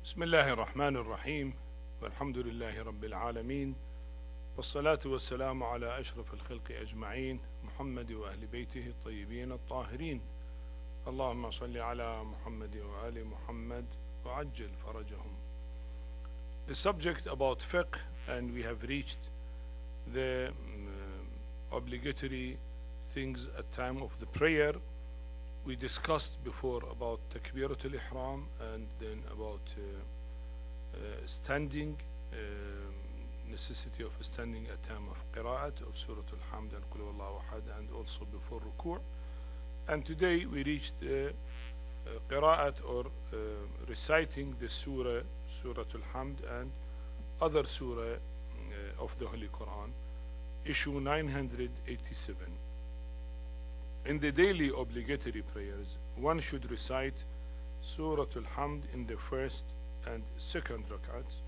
بسم الله الرحمن الرحيم والحمد لله رب العالمين والصلاة والسلام على أشرف الخلق أجمعين محمد وأهل بيته الطيبين الطاهرين اللهم صل على محمد وآل محمد وعجل فرجهم. The subject about fiqh, and we have reached the obligatory things at time of the prayer. We discussed before about takbiratul ihram and then about standing, necessity of standing at time of qira'at of Surah Al-Hamd and Qul Huwallahu Ahad, and also before Ruku'. And today we reached the qira'at or reciting the Surah Al-Hamd and other Surah of the Holy Quran, issue 987. In the daily obligatory prayers, one should recite Surah Al-Hamd in the first and second rak'ats,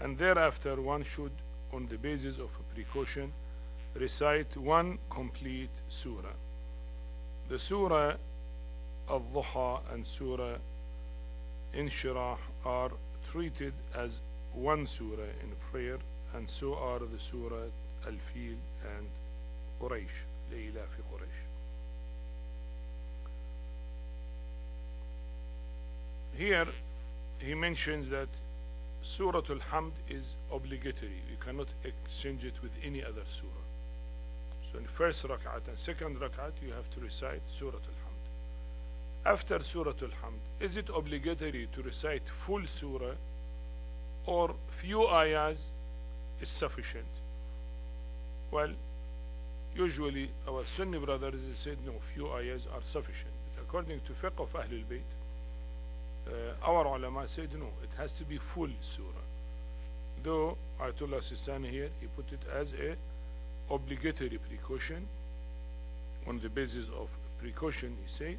and thereafter one should, on the basis of a precaution, recite one complete surah. The Surah Al-Duha and Surah Inshirah are treated as one surah in prayer, and so are the Surah Al-Fil and Quraysh, Layla fi Quraysh. Here he mentions that Surah Al-Hamd is obligatory. You cannot exchange it with any other surah. So in first rak'at and second rak'at you have to recite Surah Al-Hamd. After Surah Al-Hamd, is it obligatory to recite full surah, or few ayahs is sufficient? Well, usually our Sunni brothers said no, few ayahs are sufficient. But according to Fiqh of Ahlul Bayt, our ulama said no, it has to be full surah. Though Ayatullah Al-Sistani here, he put it as a obligatory precaution. On the basis of precaution, he said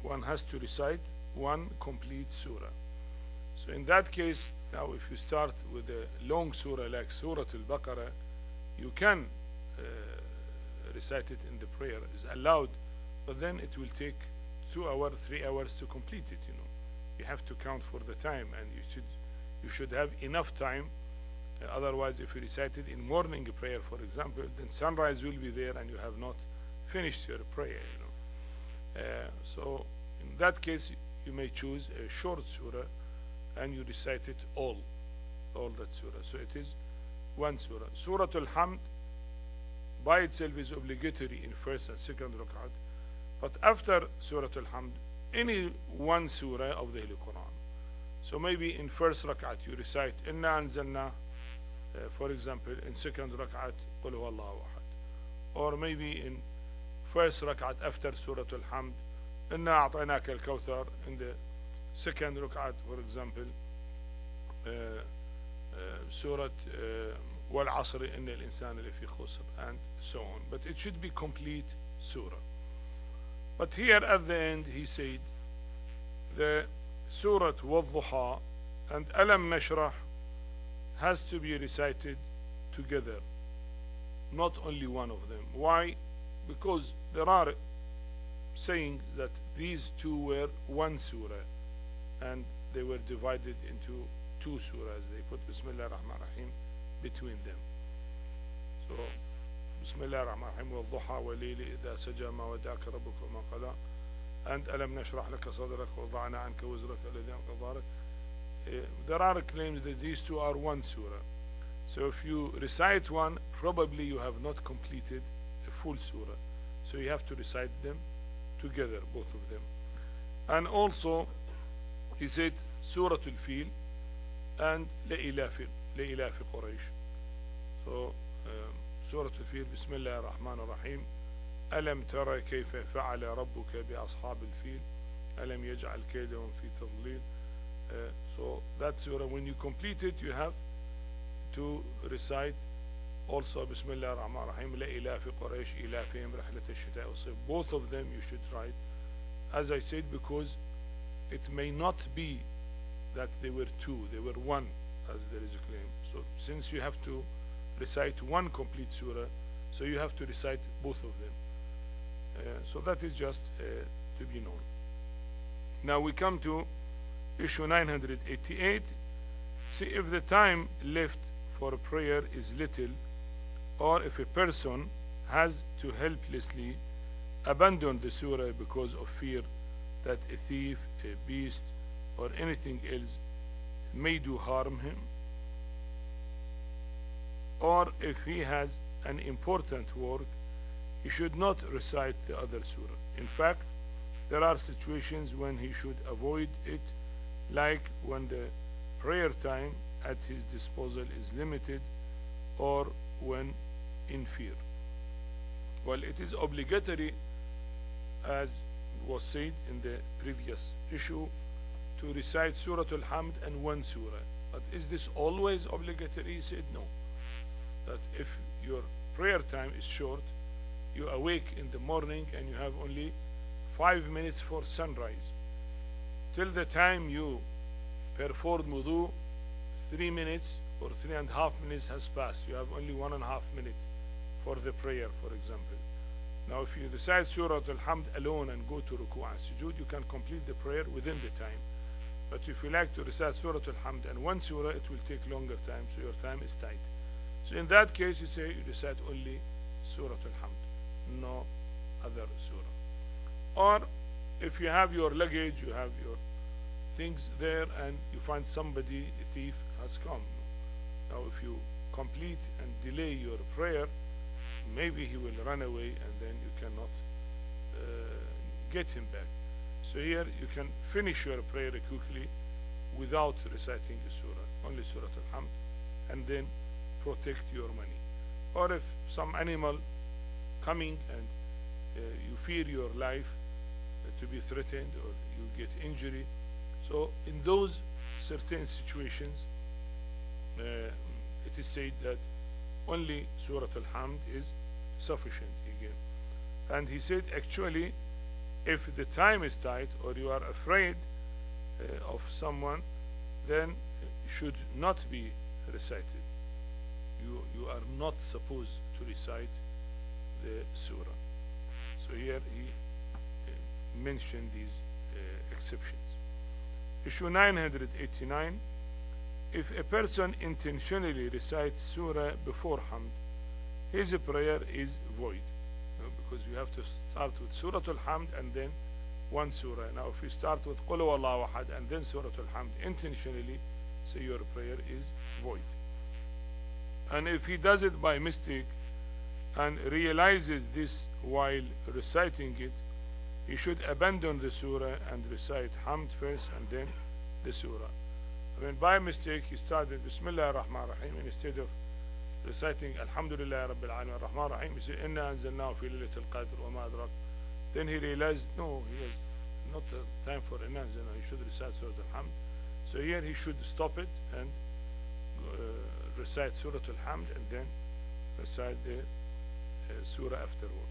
one has to recite one complete surah. So in that case, now if you start with a long surah like Surah Al-Baqarah, you can recite it in the prayer, is allowed, but then it will take 2 hours, 3 hours to complete it. You know, you have to count for the time, and you should have enough time. Otherwise, if you recite it in morning prayer, for example, then sunrise will be there, and you have not finished your prayer. You know, so in that case, you may choose a short surah, and you recite it all that surah. So it is one surah. Surah Al-Hamd by itself is obligatory in first and second rak'at. But after Surah Al-Hamd, any one surah of the Holy Quran. So maybe in first rak'at you recite Inna Anzalna, for example, in second rak'at Qul Huwallahu Ahad. Or maybe in first rak'at after Surah Al-Hamd, Inna A'tainaka Al-Kawthar, in the second rak'at, for example, Surah Wal Asr Inna Al-Insana Lafi Khusr, and so on. But it should be complete surah. But here at the end he said the Surah Wal-Duha and Alam Nashrah has to be recited together, not only one of them. Why? Because there are saying that these two were one surah and they were divided into two surahs. They put Bismillah ar-Rahman ar-Rahim between them. So بسم الله الرحمن الرحيم والضحى والليل إذا سجى ما ودعك ربك وما قلى and ألم نشرح لك صدرك ووضعنا عنك وزرك الذي أنقض ظهرك. There are claims that these two are one surah. So if you recite one, probably you have not completed a full surah. So you have to recite them together, both of them. And also he said Surah Al-Fil and Layla fi Quraysh. So Surah Al-Fil, Bismillah ar-Rahman ar-Rahim, Alam tara kayfa fa'ala rabbuka bi ashab al-fil, Alam yaj'al kaydahum fi tadlil. So that surah, when you complete it, you have to recite also Bismillah ar-Rahman ar-Rahim, La ilaha fi Quraysh, ilafihim rihlat ash-shita'i was-sayf. Both of them you should write, as I said, because it may not be that they were two, they were one, as there is a claim. So since you have to recite one complete surah, so you have to recite both of them. So that is just to be known. Now we come to Issue 988. See, if the time left for prayer is little, or if a person has to helplessly abandon the surah because of fear that a thief, a beast, or anything else may do harm him, or if he has an important work, he should not recite the other surah. In fact, there are situations when he should avoid it, like when the prayer time at his disposal is limited, or when in fear. Well, it is obligatory, as was said in the previous issue, to recite Surah Al-Hamd and one surah. But is this always obligatory? He said no. That if your prayer time is short, you awake in the morning and you have only 5 minutes for sunrise. Till the time you perform wudu, 3 minutes or 3.5 minutes has passed. You have only 1.5 minutes for the prayer, for example. Now, if you recite Surah Al-Hamd alone and go to Ruku and Sujood, you can complete the prayer within the time. But if you like to recite Surah Al-Hamd and one surah, it will take longer time, so your time is tight. So in that case, you say you recite only Surah Al-Hamd, no other surah. Or if you have your luggage, you have your things there, and you find somebody, a thief, has come. Now, if you complete and delay your prayer, maybe he will run away, and then you cannot get him back. So here you can finish your prayer quickly without reciting the surah, only Surah Al-Hamd, and then protect your money. Or if some animal coming and you fear your life to be threatened, or you get injury, so in those certain situations it is said that only Surah Al-Hamd is sufficient again. And he said, actually, if the time is tight or you are afraid of someone, then it should not be recited. You are not supposed to recite the surah. So here he mentioned these exceptions. Issue 989. If a person intentionally recites surah before Hamd, his prayer is void. Because you have to start with Surah Al-Hamd and then one surah. Now if you start with Qul Huwallahu Ahad and then Surah Al-Hamd intentionally, so your prayer is void. And if he does it by mistake and realizes this while reciting it, he should abandon the surah and recite Hamd first and then the surah. I mean, by mistake he started Bismillah ar-Rahman ar-Rahim, and instead of reciting Alhamdulillah Rabbil Alamin ar-Rahman ar-Rahim, he said Inna anzalnahu fi laylatil qadr wa ma adrak. Then he realized no, he was not time for Inna anzalnahu, he should recite Surah Al-Hamd. So here he should stop it and recite Surah Al-Hamd and then recite the surah afterward.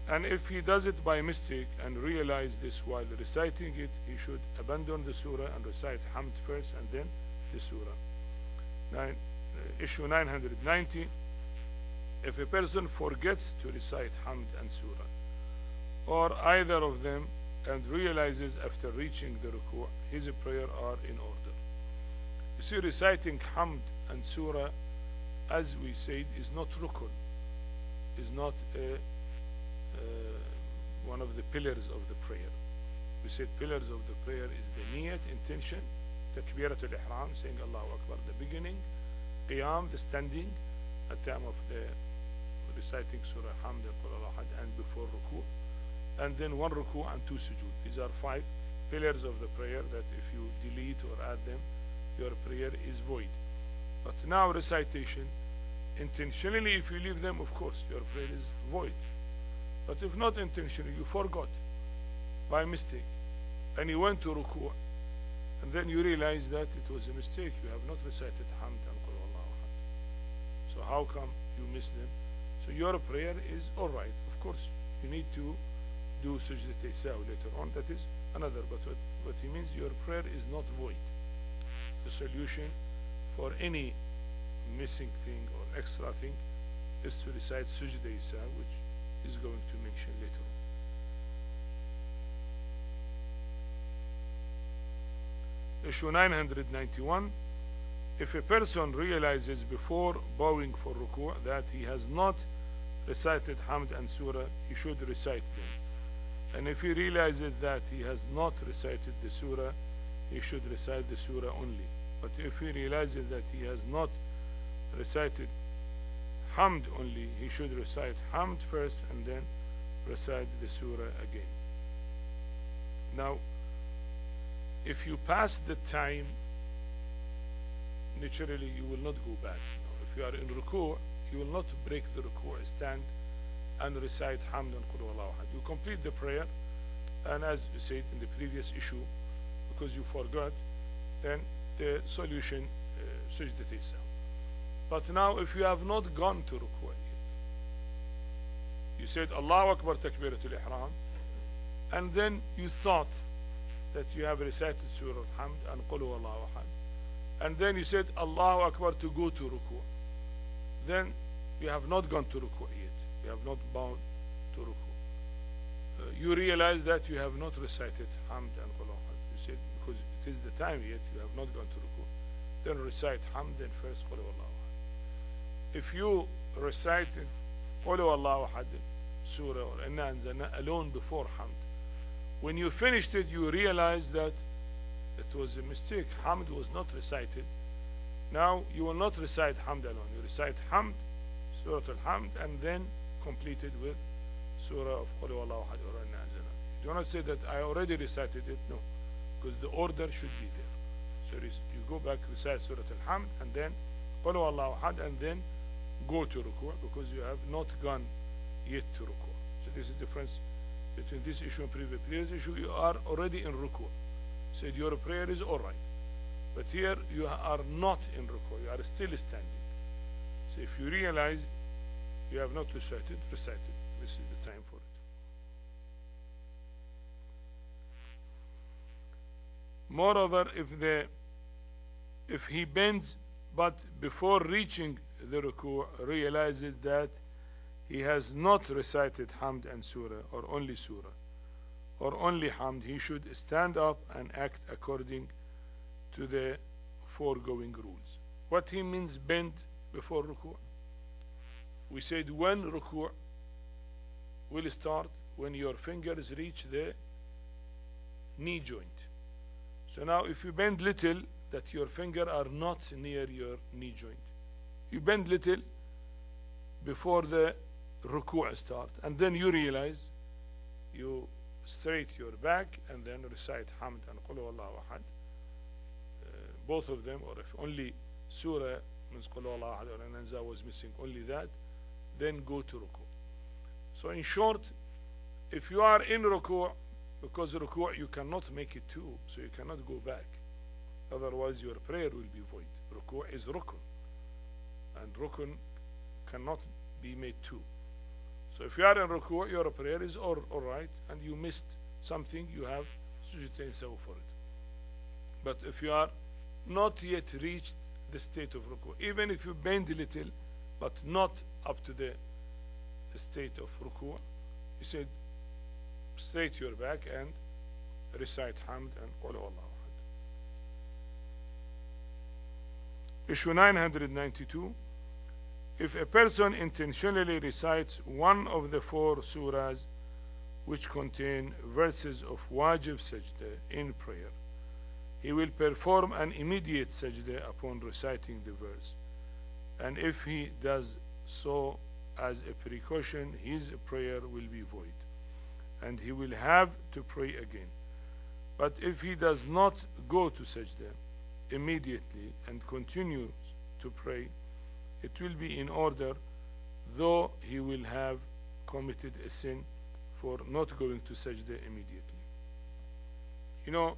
And if he does it by mistake and realize this while reciting it, he should abandon the surah and recite Hamd first and then the surah. Issue 990. If a person forgets to recite Hamd and surah, or either of them, and realizes after reaching the Ruku, his prayer are in order. You see, reciting Hamd and surah, as we said, is not rukun, is not one of the pillars of the prayer. We said pillars of the prayer is the niyat, intention, takbiratul ihram, saying Allahu Akbar at the beginning, qiyam, the standing at time of the reciting Surah Hamd and Qul Huwallahu Ahad, and before Ruku, and then one Ruku and two sujood. These are 5 pillars of the prayer that if you delete or add them, your prayer is void. But now recitation, intentionally if you leave them, of course your prayer is void. But if not intentionally, you forgot by mistake and you went to Ruku, and then you realize that it was a mistake, you have not recited Hamd and Qul Huwallahu Ahad. So how come you missed them? So your prayer is alright. Of course you need to do Sajdat Isaw later on, that is another, but what he means, your prayer is not void. The solution for any missing thing or extra thing is to recite Sajdat Isaw, which is going to mention later Issue 991. If a person realizes before bowing for ruku' that he has not recited Hamd and Surah, he should recite them. And if he realizes that he has not recited the Surah, he should recite the Surah only. But if he realizes that he has not recited Hamd only, he should recite Hamd first and then recite the Surah again. Now, if you pass the time, naturally you will not go back. If you are in ruku', you will not break the ruku', stand and recite Hamd and Qul Huwallahu Ahad. You complete the prayer, and as you said in the previous issue, because you forgot, then the solution, Sajdat Isa. But now if you have not gone to ruku' yet, you said Allahu Akbar Takbiratul Ihram, and then you thought that you have recited Surah Al-Hamd and Qul Huwallahu Ahad, and then you said Allahu Akbar to go to ruku', then you have not gone to ruku' yet. You have not bound to ruku'. You realize that you have not recited Hamd and Qul Huwallahu Ahad. You said because it is the time yet, you have not gone to ruku'. Then recite Hamd and first Qul Huwallahu Ahad. If you recited Qul Huwallahu Ahad Surah or Inna Anzalna alone before Hamd, when you finished it, you realized that it was a mistake. Hamd was not recited. Now you will not recite Hamd alone. You recite Hamd, Surah Al-Hamd, and then complete it with Surah of Qul Huwallahu Ahad or Inna Anzalna. You do not say that I already recited it. No, because the order should be there. So you go back, recite Surah Al-Hamd, and then Qul Huwallahu Ahad, and then go to ruku' because you have not gone yet to ruku'. So this is the difference between this issue and previous issue. You are already in ruku'. Said your prayer is all right. But here you are not in ruku', you are still standing. So if you realize you have not recited, recite it. This is the time for it. Moreover, if he bends but before reaching the ruku' realizes that he has not recited Hamd and Surah or only Hamd, he should stand up and act according to the foregoing rules. What he means bend before ruku'? We said when ruku' will start when your fingers reach the knee joint. So now if you bend little, that your finger are not near your knee joint. You bend little before the ruku' start, and then you realize you straight your back and then recite Hamd and Qul Huwallahu Ahad, both of them, or if only Surah means Qul Huwallahu Ahad or An-Anza was missing, only that, then go to ruku'. So in short, if you are in ruku', because ruku' you cannot make it two, so you cannot go back, otherwise your prayer will be void. Ruku' is rukun, and rukun cannot be made two. So if you are in ruku', your prayer is all right, and you missed something, you have sujood sahu for it. But if you are not yet reached the state of ruku', even if you bend a little, but not up to the state of ruku', you said straight your back and recite Hamd and Qul Huwallahu Ahad. Issue 992. If a person intentionally recites one of the four surahs which contain verses of wajib sajda in prayer, he will perform an immediate sajda upon reciting the verse. And if he does so as a precaution, his prayer will be void, and he will have to pray again. But if he does not go to sajda immediately and continues to pray, it will be in order, though he will have committed a sin for not going to sajda immediately. You know,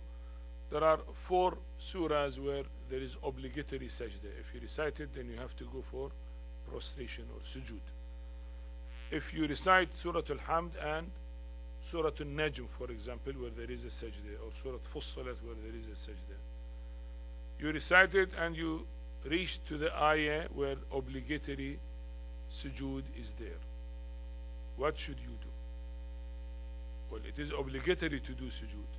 there are four surahs where there is obligatory sajda. If you recite it, then you have to go for prostration or sujood. If you recite Surah Al-Hamd and Surah Al-Najm, for example, where there is a sajda, or Surah Fussalat where there is a sajda, you recite it and you reach to the ayah where obligatory sujood is there. What should you do? Well, it is obligatory to do sujood.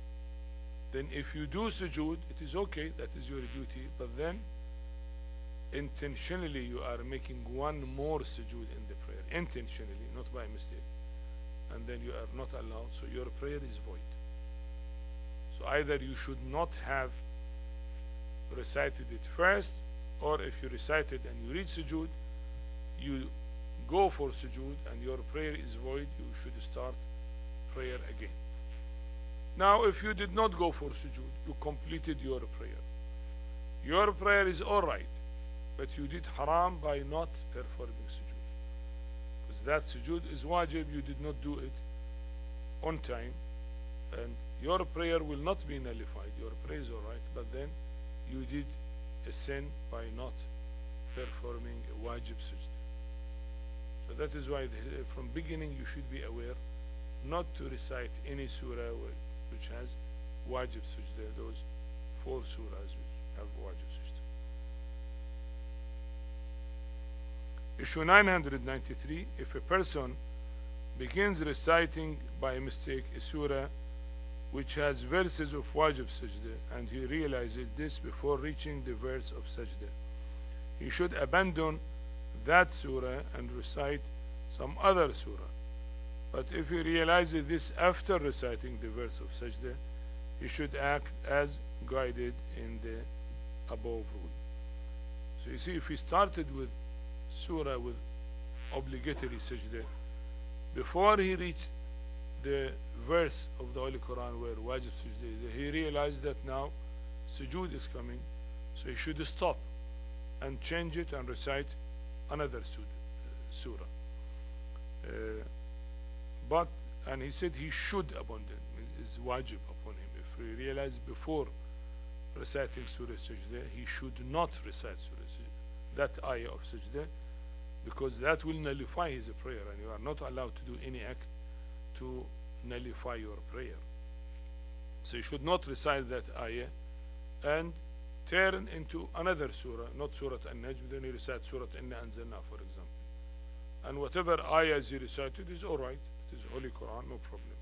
then if you do sujood, it is okay, that is your duty, but then intentionally you are making one more sujood in the prayer, intentionally, not by mistake, and then you are not allowed, so your prayer is void. So either you should not have recited it first, or if you recite it and you read sujood, you go for sujood and your prayer is void, you should start prayer again. Now if you did not go for sujood, you completed your prayer is alright, but you did haram by not performing sujood, because that sujood is wajib, you did not do it on time, and your prayer will not be nullified, your prayer is alright, but then you did a sin by not performing a wajib sujood. So that is why from beginning you should be aware not to recite any surah which has wajib sujood, those 4 surahs which have wajib sujood. Issue 993, if a person begins reciting by mistake a surah which has verses of wajib sajda and he realizes this before reaching the verse of sajda, he should abandon that surah and recite some other surah. But if he realizes this after reciting the verse of sajda, he should act as guided in the above rule. So you see, if he started with surah with obligatory sajda, before he reached the verse of the Holy Quran where wajib sajda is, he realized that now sujood is coming, so he should stop and change it and recite another surah. And he said he should abandon, is wajib upon him. If he realized before reciting surah sajda, he should not recite surah sajda, that ayah of sajda, because that will nullify his prayer, and you are not allowed to do any act to nullify your prayer. So you should not recite that ayah and turn into another surah, not Surah An-Najm, then he recites Surah Inna Anzalna, for example. And whatever ayahs he recited is alright, it is Holy Quran, no problem.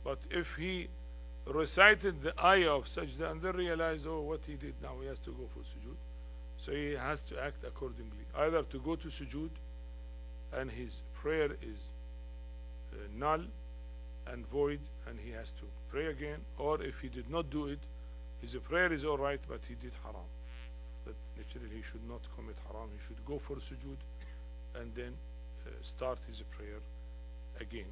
But if he recited the ayah of sajda and then realized, oh, what he did now, he has to go for sujood, so he has to act accordingly, either to go to sujood and his prayer is null and void and he has to pray again, or if he did not do it, his prayer is alright, but he did haram. But naturally he should not commit haram, he should go for sujood and then start his prayer again.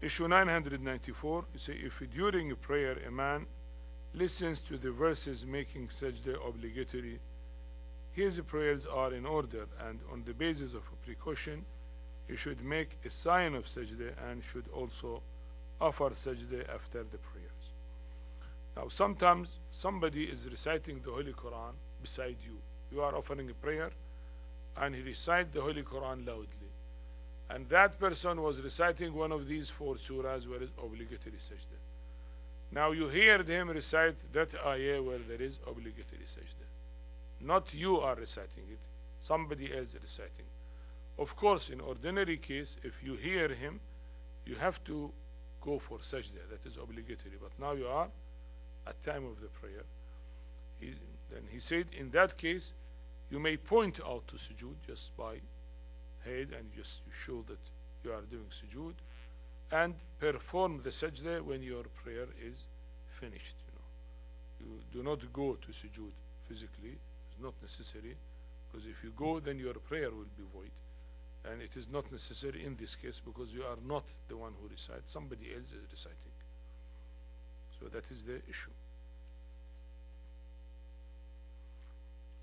Issue 994, you say, if during a prayer a man listens to the verses making sajda obligatory, his prayers are in order, and on the basis of a precaution, he should make a sign of sajda and should also offer sajda after the prayers. Now sometimes somebody is reciting the Holy Quran beside you. You are offering a prayer and he recites the Holy Quran loudly. And that person was reciting one of these 4 surahs where is obligatory sajda. Now you heard him recite that ayah where there is obligatory sajda. Not you are reciting it, somebody else reciting. Of course, in ordinary case, if you hear him, you have to go for sajda, that is obligatory. But now you are at time of the prayer. Then he said, in that case, you may point out to sujood just by head, and just you show that you are doing sujood, and perform the sajda when your prayer is finished. You do not go to sujood physically, it's not necessary, because if you go, then your prayer will be void, and it is not necessary in this case because you are not the one who recites, somebody else is reciting. So that is the issue.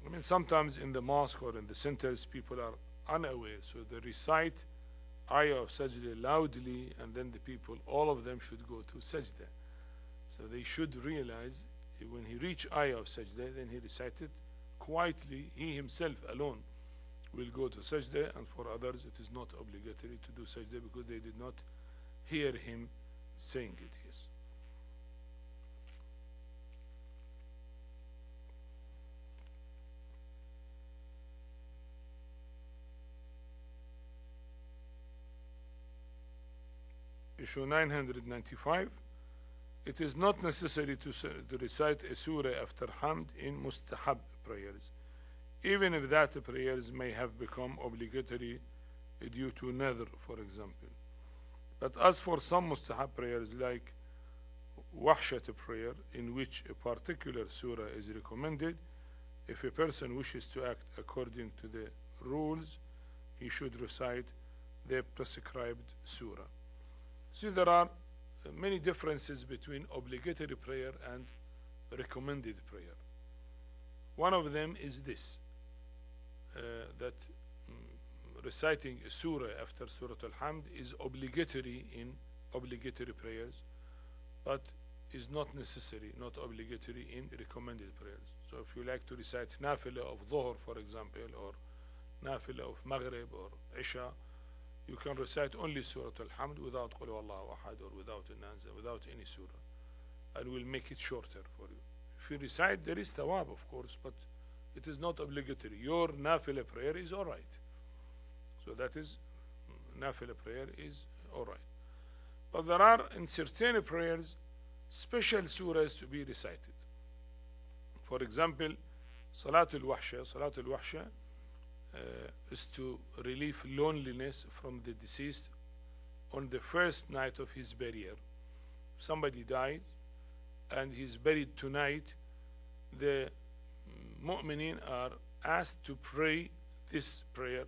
I mean, sometimes in the mosque or in the centers, people are unaware, so they recite ayah of sajda loudly, and then the people, all of them should go to sajda. So they should realize when he reach ayah of sajda, then he recited quietly, he himself alone will go to sajda, and for others it is not obligatory to do sajda because they did not hear him saying it. Yes. Issue 995. It is not necessary to recite a surah after hamd in mustahab prayers, even if that prayers may have become obligatory due to nadhr, for example. But as for some mustahab prayers like wahshat prayer, in which a particular surah is recommended, if a person wishes to act according to the rules, he should recite the prescribed surah. See, there are many differences between obligatory prayer and recommended prayer. One of them is this, that reciting a surah after Surah Al-Hamd is obligatory in obligatory prayers, but is not necessary, not obligatory in recommended prayers. So if you like to recite Nafilah of Dhuhr, for example, or Nafilah of Maghrib or Isha, you can recite only Surah Al-Hamd without Qul Huwallahu Ahad or without An-Nazil, without any surah, and we'll make it shorter for you. If you recite, there is tawab, of course, but it is not obligatory. Your Nafilah prayer is all right. So that is, Nafilah prayer is all right. But there are, in certain prayers, special surahs to be recited. For example, Salatul Wahsha. Salatul Wahsha is to relieve loneliness from the deceased on the first night of his burial. If somebody died and he's buried tonight, the mu'mineen are asked to pray this prayer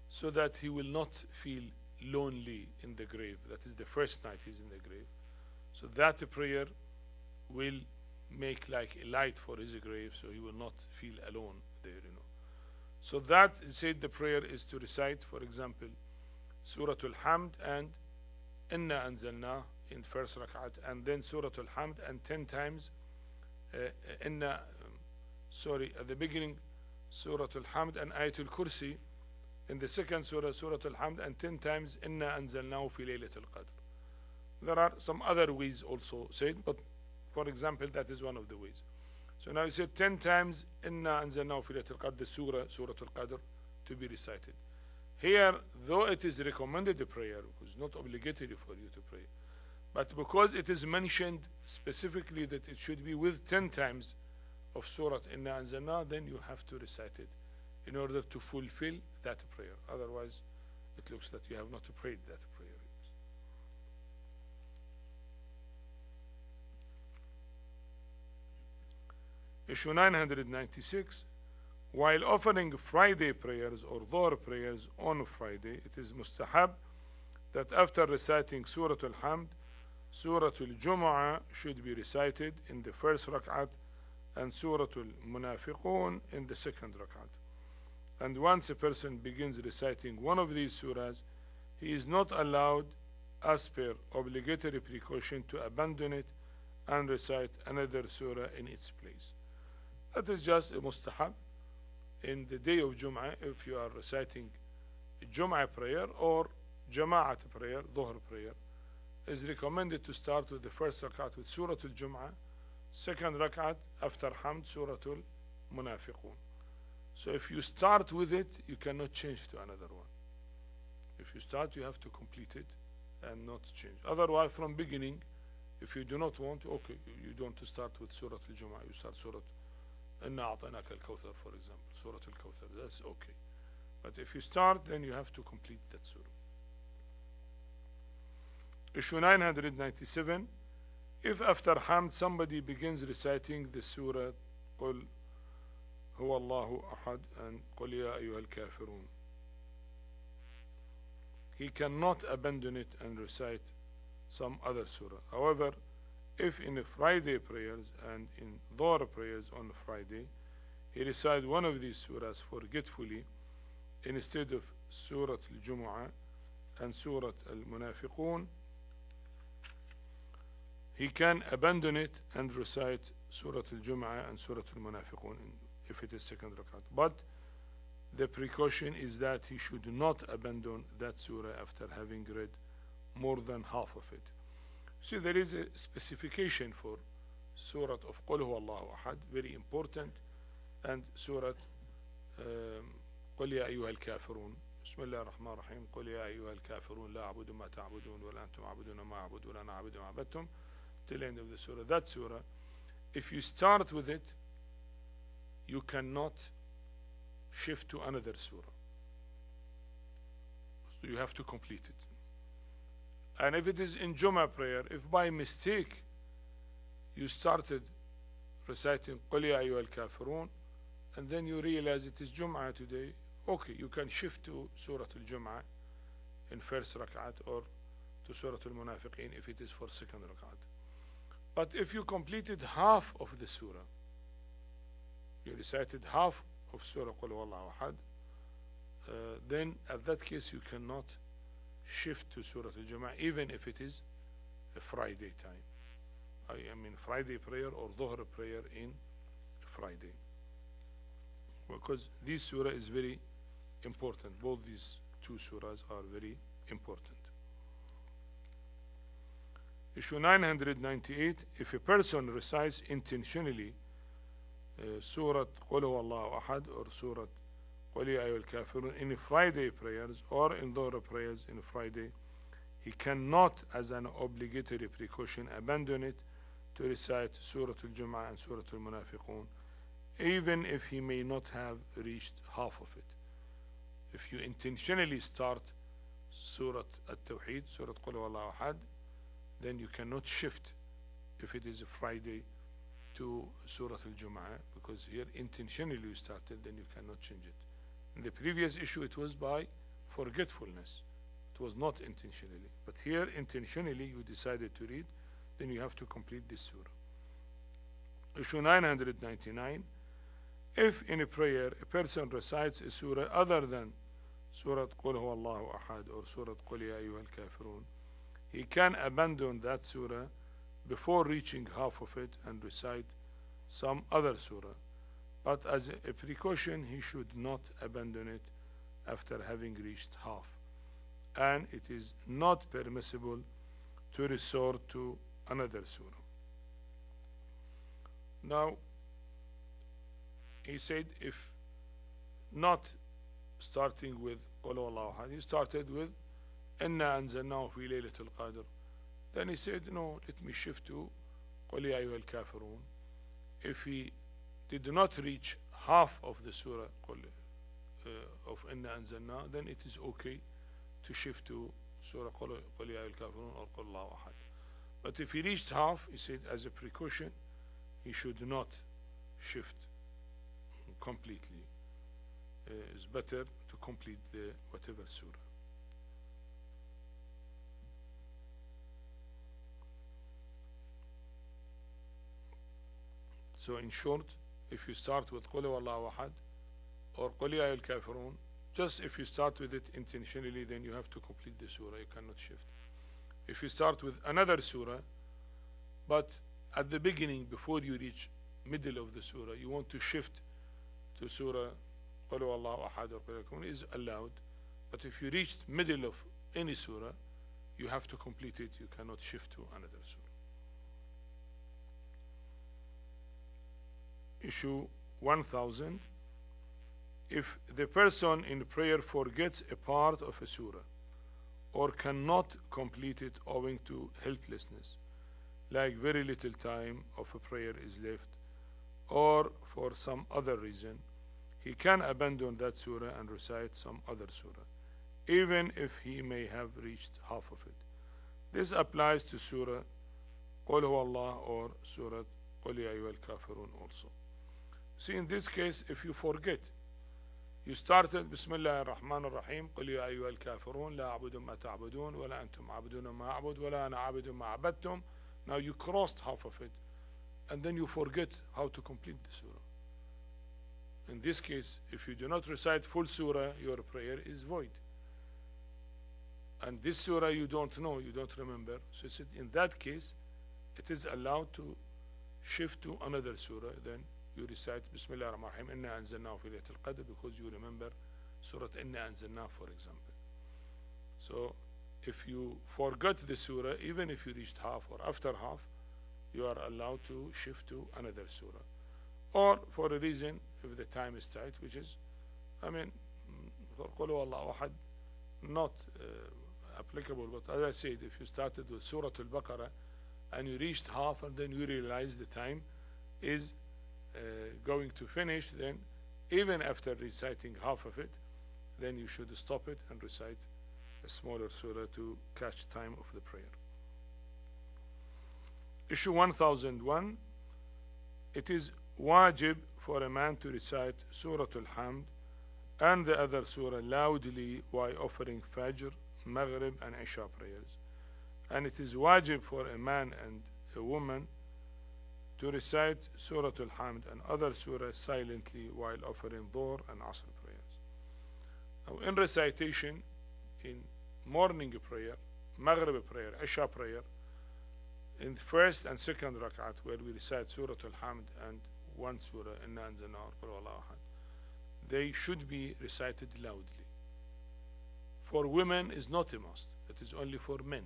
so that he will not feel lonely in the grave. That is the first night he's in the grave. So that prayer will make like a light for his grave, so he will not feel alone there, So that said, the prayer is to recite, for example, Surah Al-Hamd and Inna Anzalna in first rak'at, and then Surah Al-Hamd and 10 times at the beginning Surah Al-Hamd and Ayatul Kursi, in the second surah, Surah Al-Hamd, and 10 times Inna Anzalnahu fi Laylatul Qadr. There are some other ways also said, but for example, that is one of the ways. So now you said 10 times Inna Anzalnahu fi Laylatul Qadr, the surah, Surah Al-Qadr, to be recited. Here, though it is recommended a prayer, because it's not obligatory for you to pray, but because it is mentioned specifically that it should be with 10 times of Surah Inna Anzalna, then you have to recite it in order to fulfill that prayer. Otherwise, it looks that you have not prayed that prayer. Issue 996. While offering Friday prayers or Dhuhr prayers on Friday, it is mustahab that after reciting Surah Al-Hamd, Surah Al-Jumu'ah should be recited in the first rak'at and Surah Al-Munafiqun in the second rak'at. And once a person begins reciting one of these surahs, he is not allowed, as per obligatory precaution, to abandon it and recite another surah in its place. That is just a mustahab. In the day of Jum'ah, if you are reciting Jum'ah prayer or Jama'at prayer, Dhuhr prayer, is recommended to start with the first rak'at with Surah Al-Jum'ah, second rak'at after Hamd, Surah Al-Munafiqun. So if you start with it, you cannot change to another one. If you start, you have to complete it and not change. Otherwise, from beginning, if you do not want, okay, you don't start with Surah Al-Jum'ah, you start Surah Inna A'tainaka Al-Kawthar, for example, Surah Al-Kawthar, that's okay. But if you start, then you have to complete that surah. Issue 997. If after Hamd somebody begins reciting the surah Qul Huwallahu Ahad and Qul Ya Ayyuhal Kafirun, he cannot abandon it and recite some other surah. However, if in the Friday prayers and in Dhuhr prayers on Friday, he recites one of these surahs forgetfully instead of Surah Al-Jumu'ah and Surah Al-Munafiqun, he can abandon it and recite Surah Al-Jumu'ah and Surah Al-Munafiqun if it is second rakat. But the precaution is that he should not abandon that surah after having read more than half of it. See, there is a specification for Surah of Qul Huwallahu Ahad, very important, and Surah Qul Ya Ayyuhal Kafirun, بسم الله الرحمن الرحيم قل يا أيها الكافرون لا أعبد ما تعبدون ولا أنتم عبدون ما أعبد ولا أنا عبد ما عبدتم, till the end of the surah. That surah, if you start with it, you cannot shift to another surah. So you have to complete it. And if it is in Jummah prayer, if by mistake you started reciting قل يا أيها الكافرون and then you realize it is Jummah today, okay, you can shift to Surah Al-Jum'ah in first rak'at or to Surah Al-Munafiqeen if it is for second rak'at. But if you completed half of the surah, you recited half of Surah Qul Huwallahu Ahad, then at that case you cannot shift to Surah Al-Jum'ah even if it is a Friday time. I mean Friday prayer or Dhuhr prayer in Friday. Because this surah is very important. Both these two surahs are very important. Issue 998, if a person recites intentionally Surah Qul Huwallahu Ahad or Surah Qul Ya Ayyuhal Kafirun in Friday prayers or in Dhuhr prayers in Friday, he cannot, as an obligatory precaution, abandon it to recite Surah Al-Jum'ah and Surah Al-Munafiqun, even if he may not have reached half of it. If you intentionally start Surah At-Tawheed, Surah Qul Huwallahu Ahad, then you cannot shift if it is a Friday to Surah Al-Jum'ah, because here intentionally you started, then you cannot change it. In the previous issue it was by forgetfulness, it was not intentionally, but here intentionally you decided to read, then you have to complete this surah. Issue 999, if in a prayer a person recites a surah other than Surah Qul Huwallahu Ahad or Surah Qul Ya Ayyuhal Kafirun, he can abandon that surah before reaching half of it and recite some other surah. But as a precaution, he should not abandon it after having reached half. And it is not permissible to resort to another surah. Now, he said if not starting with Qul Huwallahu Ahad, he started with إِنَّا أَنزَلْنَاهُ فِي لَيْلَةِ الْقَدْرِ. Then he said, no, let me shift to قُلْ يَا أَيُّهَا الْكَافِرُونَ. If he did not reach half of the surah of إِنَّا أَنزَلْنَاهُ, then it is okay to shift to Surah قُلْ يَا أَيُّهَا الْكَافِرُونَ or قُلْ اللَّهُ أَحَدٌ. But if he reached half, he said as a precaution, he should not shift completely. It's better to complete the whatever surah. So in short, if you start with قُلْ هُوَ Ahad or قُلْ يَا أَيُّهَا الْكَافِرُونَ, just if you start with it intentionally, then you have to complete the surah, you cannot shift. If you start with another surah, but at the beginning, before you reach middle of the surah, you want to shift to surah قُلْ هُوَ Ahad or قُلْ يَا is allowed. But if you reached middle of any surah, you have to complete it, you cannot shift to another surah. Issue 1000, if the person in prayer forgets a part of a surah or cannot complete it owing to helplessness, like very little time of a prayer is left, or for some other reason, he can abandon that surah and recite some other surah, even if he may have reached half of it. This applies to Surah Qul Huwallah or Surah Qul Ya Ayyuhal Kafirun also. See, in this case, if you forget, you started Bismillah ar-Rahman ar-Rahim, قل يا أيها الكافرون لا أعبد ما تعبدون ولا أنتم عبدون ما أعبد ولا أنا عابد ما عبدتم. Now you crossed half of it, and then you forget how to complete the surah. In this case, if you do not recite full surah, your prayer is void. And this surah you don't know, you don't remember. So in that case, it is allowed to shift to another surah. Then you recite Bismillah ar-Rahman ar-Rahim, Inna anzalnahu fi laylatil qadr, because you remember Surah Inna anzalnahu, for example. So if you forgot the surah, even if you reached half or after half, you are allowed to shift to another surah. Or for a reason, if the time is tight, which is, I mean, قل هو الله أحد, not applicable, but as I said, if you started with Surah Al-Baqarah and you reached half and then you realize the time is going to finish, then even after reciting half of it, then you should stop it and recite a smaller surah to catch time of the prayer. Issue 1001, it is wajib for a man to recite Surah Al-Hamd and the other surah loudly while offering Fajr, Maghrib and Isha prayers. And it is wajib for a man and a woman to recite Surah Al-Hamd and other surah silently while offering Dhuhr and Asr prayers. Now in recitation, in morning prayer, Maghrib prayer, Isha prayer, in the first and second rak'at where we recite Surah Al-Hamd and one surah, Inna Anzalnahu, Qul Huwallahu Ahad, they should be recited loudly. For women is not a must, it is only for men.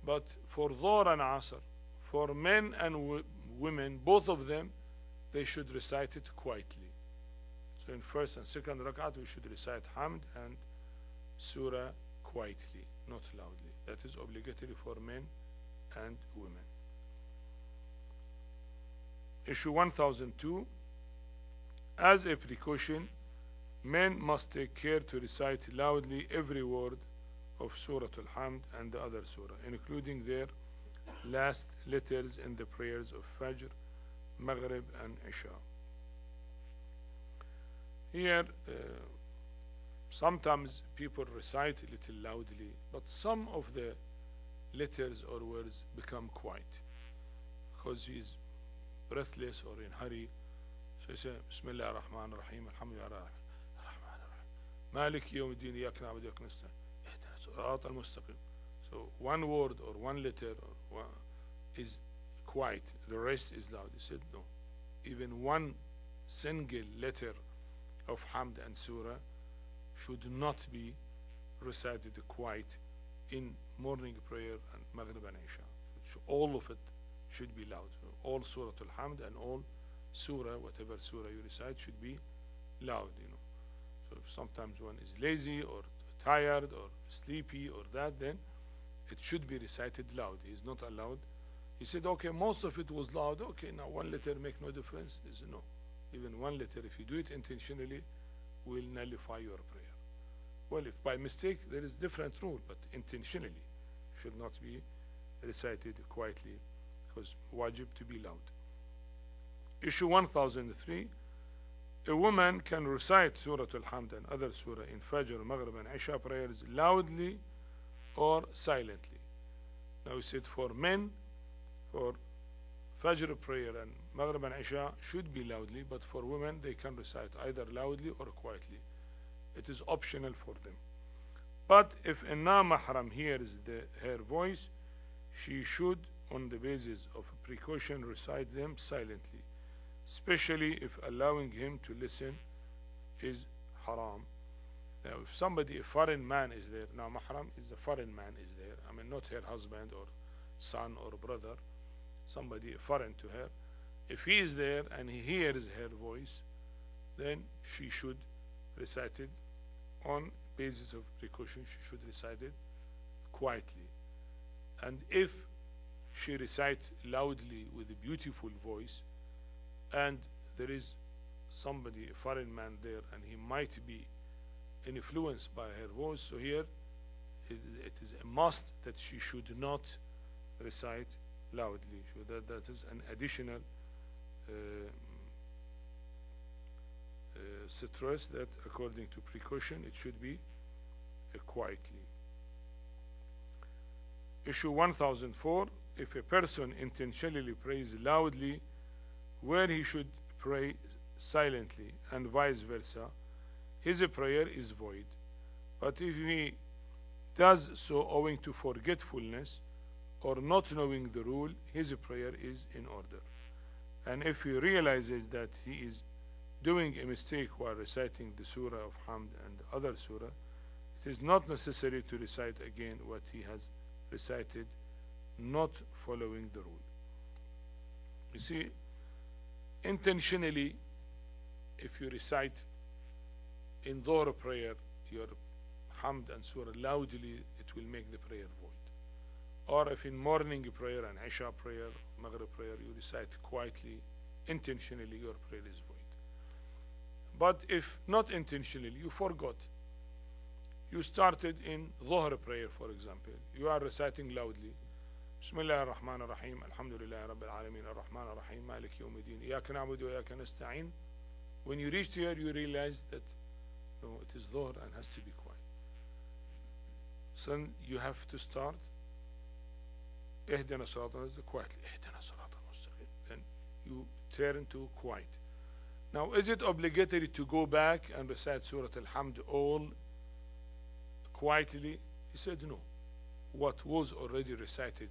But for Dhuhr and Asr, for men and women, both of them, they should recite it quietly. So in first and second rak'at we should recite Hamd and surah quietly, not loudly. That is obligatory for men and women. Issue 1002, as a precaution, men must take care to recite loudly every word of Surah Al-Hamd and the other surah, including their last letters in the prayers of Fajr, Maghrib and Isha. Here, sometimes people recite a little loudly, but some of the letters or words become quiet because he is breathless or in hurry. So he says, Bismillah ar-Rahman ar-Rahim, Alhamdulillah ar-Rahman ar-Rahim, Malik yawm ad-din, iyaka na'budu wa iyaka nasta'in, ihdina as-sirata al-mustaqim. So one word or one letter or one is quiet, the rest is loud. He said, no, even one single letter of Hamd and Surah should not be recited quiet in morning prayer and Maghrib and Isha. All of it should be loud. So all Surah Al-Hamd and all Surah, whatever Surah you recite, should be loud, you know. So if sometimes one is lazy or tired or sleepy or that, then it should be recited loud. He is not allowed. He said, okay, most of it was loud. Okay, now one letter make no difference. He said, no. Even one letter, if you do it intentionally, will nullify your prayer. Well, if by mistake, there is different rule, but intentionally should not be recited quietly because wajib to be loud. Issue 1003, a woman can recite Surah Al-Hamd and other surah in Fajr, Maghrib and Isha prayers loudly or silently. Now we said for men, for Fajr prayer and Maghrib and Isha should be loudly, but for women they can recite either loudly or quietly. It is optional for them. But if a non-mahram hears her voice, she should, on the basis of precaution, recite them silently, especially if allowing him to listen is haram. Now, if somebody, a foreign man is there, non-mahram is a foreign man is there, I mean not her husband or son or brother, somebody foreign to her, if he is there and he hears her voice, then she should recite it on basis of precaution. She should recite it quietly. And if she recites loudly with a beautiful voice and there is somebody, a foreign man there, and he might be influenced by her voice, so here it is a must that she should not recite loudly. So that is an additional stress that according to precaution it should be quietly. Issue 1004, if a person intentionally prays loudly where he should pray silently and vice versa, his prayer is void. But if he does so owing to forgetfulness or not knowing the rule, his prayer is in order. And if he realizes that he is doing a mistake while reciting the surah of Hamd and other surah, it is not necessary to recite again what he has recited, not following the rule. You see, intentionally, if you recite in Dhuhr prayer, your Hamd and Surah loudly, it will make the prayer void. Or if in morning prayer and Isha prayer, Maghrib prayer, you recite quietly, intentionally, your prayer is void. But if not intentionally, you forgot, you started in Dhuhr prayer, for example, you are reciting loudly, Bismillah ar-Rahman ar-Rahim, Alhamdulillah Rabbil Alameen, ar-Rahman ar-Rahim, Malik Yawmiddin, Iyaka na'budu wa iyaka nasta'in. When you reach here, you realize that no, it is Dhuhr and has to be quiet. So you have to start Ihdina Sirat al-Mustaqim quietly. Ihdina Sirat al-Mustaqim. Then you turn to quiet. Now, is it obligatory to go back and recite Surah Al-Hamd all quietly? He said no. What was already recited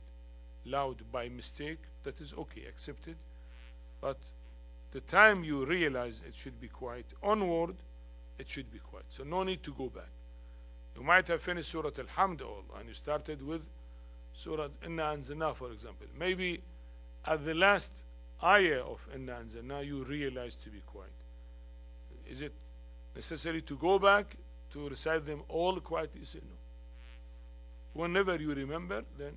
loud by mistake, that is okay, accepted. But the time you realize it should be quiet, onward, it should be quiet. So no need to go back. You might have finished Surah Al-Hamd all, and you started with Surah Inna Anzalna, for example. Maybe at the last ayah of Inna Anzalna, you realize to be quiet. Is it necessary to go back to recite them all quietly? You say no. Whenever you remember, then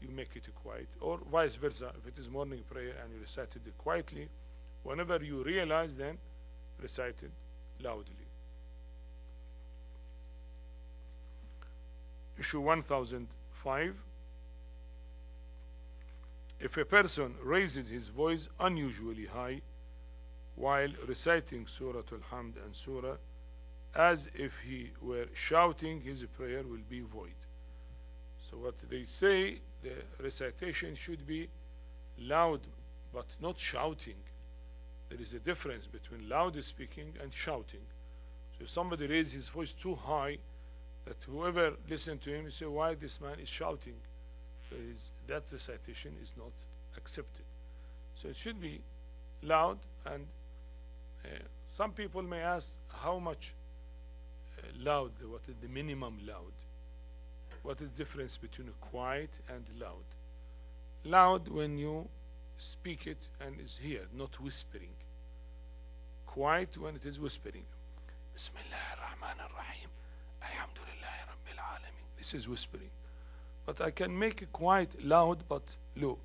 you make it quiet. Or vice versa, if it is morning prayer and you recited it quietly, whenever you realize, then recite it loudly. Issue 1005. If a person raises his voice unusually high while reciting Surah Al-Hamd and Surah, as if he were shouting, his prayer will be void. So what they say, the recitation should be loud but not shouting. There is a difference between loud speaking and shouting. So if somebody raises his voice too high, that whoever listens to him, you say, why this man is shouting? So that recitation is not accepted. So it should be loud, and some people may ask, how much loud? What is the minimum loud? What is the difference between quiet and loud? Loud when you speak it and is here, not whispering. Quiet when it is whispering. Bismillah ar-Rahman ar-Rahim, Alhamdulillah Rabbil Alameen. This is whispering. But I can make it quiet, loud, but low.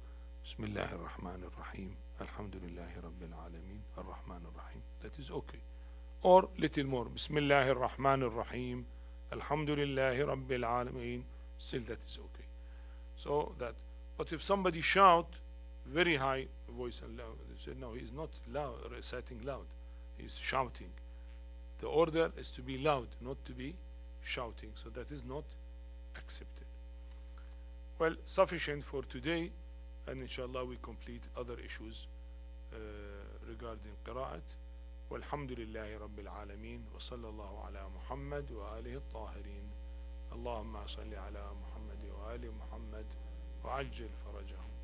Bismillah ar-Rahman ar-Rahim, Alhamdulillah Rabbil Alameen, ar-Rahman ar-Rahim. That is okay. Or little more. Bismillah ar-Rahman ar-Rahim, Alhamdulillah Rabbil Alameen. Still that is okay. So that. But if somebody shout very high voice and loud, they say no, he is not loud, reciting loud. He is shouting. The order is to be loud, not to be shouting. So that is not accepted. Well, sufficient for today, and inshallah we complete other issues regarding qira'at. Walhamdulillahi Rabbil Alameen, wa sallallahu ala Muhammad wa alihi al-Tahirin. Allahumma salli ala Muhammad wa ali Muhammad wa ajil farajahum.